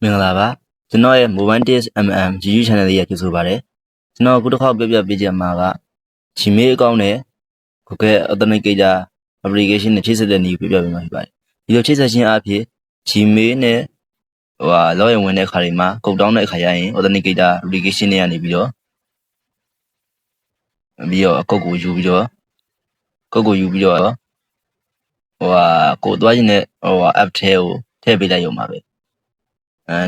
မင်္ဂလာပါကျွန်တော်ရဲ့ Mobile Test MM YouTube Channel လေးရကြိုဆိုပါရစေကျွန်တော်အခုတစ်ခေါက်ပြပေးချင်မှာက Gmail account နဲ့ Google Authenticator application နဲ့ချိတ်ဆက်တဲ့နည်းကိုပြပေးမှာဖြစ်ပါတယ်ဒီလိုချိတ်ဆက်ခြင်းအပြင် Gmail နဲ့ login ဝင်တဲ့အခါတွေမှာကုတ်တောင်းတဲ့အခါရရင် Authenticator application တွေကနေပြီးတော့အကုတ်ကိုယူပြီးတော့ကိုသွားခြင်းနဲ့app ထဲကိုထည့်ပေးလိုက်ရုံပါပဲ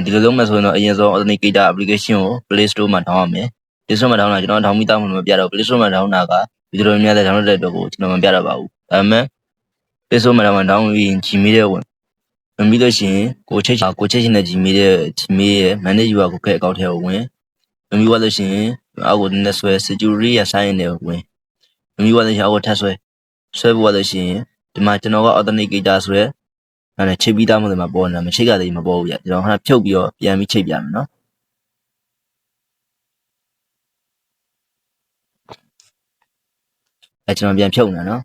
ဒီလိုလုပ်မှဆိုရင်တော့အရင်ဆုံး Authenticator application ကို Play Store မှာ download ရမယ် Play Store မှာ download တာကျွန်တော် download မိသားမှမပြတော့ Play Store မှာ download တာကဗီဒီယိုများတဲ့ download တဲ့အတွက်ကိုကျွန်တော်မပြတော့ပါဘူးဒါပေမဲ့ Play Store မှာ download ပြီးရင် Gmail ထဲဝင်ပြီးလို့ရှိရင်ကိုချိတ်ရှင်တဲ့ Gmail ရဲ့ manage your Google account ထဲကိုဝင်ပြီးလို့ရှိရင်အောက်ကိုနည်းနည်းဆွဲ security ရ sign in ထဲကိုဝင်ပြီးလို့ရှိရင်အောက်ကိုထပ်ဆွဲဖို့လို့ရှိရင်ဒီမှာကျွန်တော်က Authenticator ဆိုရဲအဲ့ချိတ်ပြီးသားမှလည်းမပေါ်နေတာမချိတ်ကတည်းကမပေါ်ဘူးကျွန်တော်ခဏဖြုတ်ပြီးတော့ပြန်ပြီးချိတ်ပြမယ်နော်ကျွန်တော်ပြန်ဖြုတ်နေနော်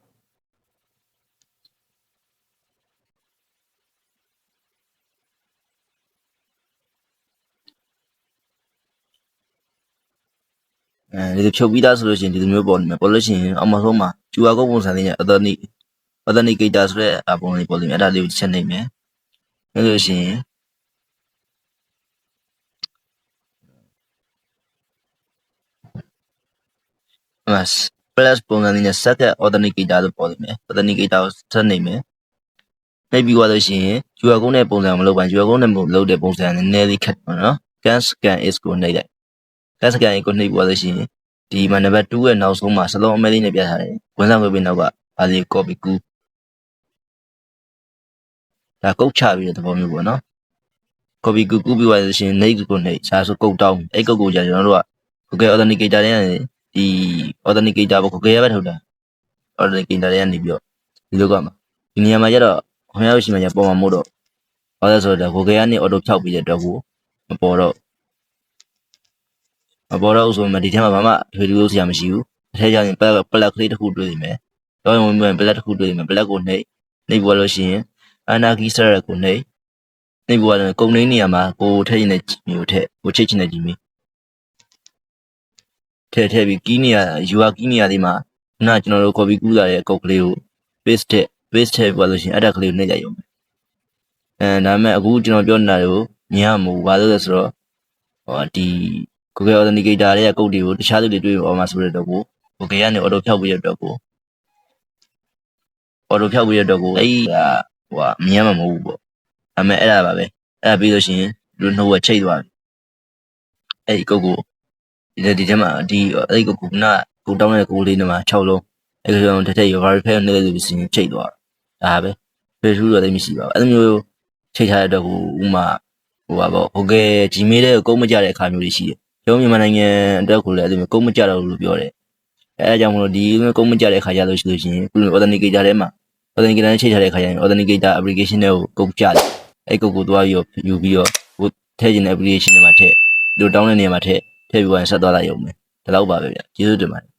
ဒီလိုဖြုတ်ပြီးသားဆိုလို့ရှိရင်ဒီလိုမျိုးပေါ်နေမှာပေါ်လို့ရှိရင်အောက်မှာဆုံးမှာ QR code ပုံစံလေးနဲ့ Authenticator ဆိုတဲ့ပုံလေးပေါ်နေမယ်အဲ့ဒါလေးကိုချက်နေမယ်အဲ့လိုရှိရင်plus ပုံစံလေးနဲ့ second Authenticator လို့ပေါ်နေမယ် Authenticator ကိုဆက်နေမယ်နှိပ်ပြီးသွားလို့ရှိရင် QR code နဲ့ပုံစံမလုပ်ပါဘူး QR code နဲ့လုပ်တဲ့ပုံစံနည်းနည်းလေးခက်ပါနော် scan is ကိုနှိပ်လိုက် scan is ကိုနှိပ်ပြီးသွားလို့ရှိရင်ဒီမှာနံပါတ်2ရဲ့နောက်ဆုံးမှာစလုံးအမဲလေးနဲ့ပြထားတယ်ဝန်ဆောင်ပေးနောက်ကဒါလေး copy ကူးဒါကုတ်ချပြီးတဲ့သဘောမျိုးပေါ့နော် copy ကူးပြီးသွားလို့ရှိရင် next ကိုနှိပ်စာဆိုကုတ်တောင်းအဲ့ကုတ်ကိုကြာကျွန်တော်တို့က Google Authenticator တွေကနေဒီ Authenticator ပေါ့ Google ရပဲထုတ်တာ Authenticator တွေကနေပြီးတော့ဒီလိုကမှာဒီနေရာမှာကျတော့ခင်ဗျားတို့ရှိမှကျပေါ်မှာမို့တော့ဘာလဲဆိုတော့ Google ကနေ auto ဖြောက်ပြီးတဲ့အတွက်ကိုမပေါ်တော့ဆိုမှဒီထဲမှာဘာမှထွေထူးလို့ဆရာမရှိဘူးအထက်ကျရင် plug ကလေးတစ်ခုတွေ့နေမယ်တော့ဝင်ပြီး plug တစ်ခုတွေ့နေမယ် plug ကိုနှိပ်ပြီးလို့ရှိရင် Anarchy Server ကိုနှိပ်ပြီးတော့ကုန်နေနေရာမှာကိုထည့်နေတဲ့မျိုးထည့်ကိုချိတ်ချင်တဲ့ဒီမီထည့်ပြီး key နေရာ UR key နေရာလေးမှာခုနကျွန်တော်တို့ copy ကူးလာတဲ့ကုတ်ကလေးကို paste ထည့်ပြီးလို့ရှိရင်အဲ့ဒါကလေးကိုနှိပ်လိုက်ရုံပဲဒါပေမဲ့အခုကျွန်တော်ပြောနေတာကိုမြင်ရမှာဘာလို့လဲဆိုတော့ဒီ Google Authenticator ရဲ့ကုတ်တွေကိုတခြားသူတွေတွေ့အောင်မှာဆိုတဲ့တော့ကို Google ကနေ auto ဖြောက်ပြီးတဲ့အတွက်ကိုအဲ့ဒီမြင်ရမှာမဟုတ်ဘူးပေါ့ဒါပေမဲ့အဲ့ဒါပါပဲအဲ့ဒါပြီးလို့ရှိရင်လူနှုတ်ကချိတ်သွားပြီအဲ့ဒီကုတ်ကိုဒီထဲမှာအဲ့ဒီကုတ်ကိုကိုတောင်းတဲ့ကိုလေးနဲ့မှာ6လုံးအဲ့ဒီတော့တစ်ထည့်ရ verify နဲ့လို့ရှိရင်ချိတ်သွားဒါပဲဖေထူးတော့သိမရှိပါဘူးအဲ့လိုမျိုးချိတ်ထားတဲ့အတွက်ကိုဥမာGoogle Gmail တဲ့ကိုကုန်းမကြတဲ့အခါမျိုးတွေရှိတယ်ကျွန်တော်မြန်မာနိုင်ငံအတွက်ကိုလည်းအဲ့လိုမျိုးကုန်းမကြတော့ဘူးလို့ပြောတယ်အဲအကြောင်းမလို့ဒီကုန်းမကြတဲ့အခါကြလို့ရှိရင်ခုလို Authenticator ထဲမှာ Authenticator နဲ့ချိတ်ထားတဲ့အခါကျရင် Authenticator application တွေကိုကုတ်ကြတယ်အဲ့ကုတ်ကိုသွားပြီးတော့ယူပြီးတော့ထည့်ခြင်းတဲ့ application တွေမှာထည့်ဒီလိုတောင်းတဲ့နေရာမှာထည့်ပြီးတော့ဆက်သွားလိုက်ရုံပဲဒါတော့ပါပဲဗျကျေးဇူးတင်ပါတယ်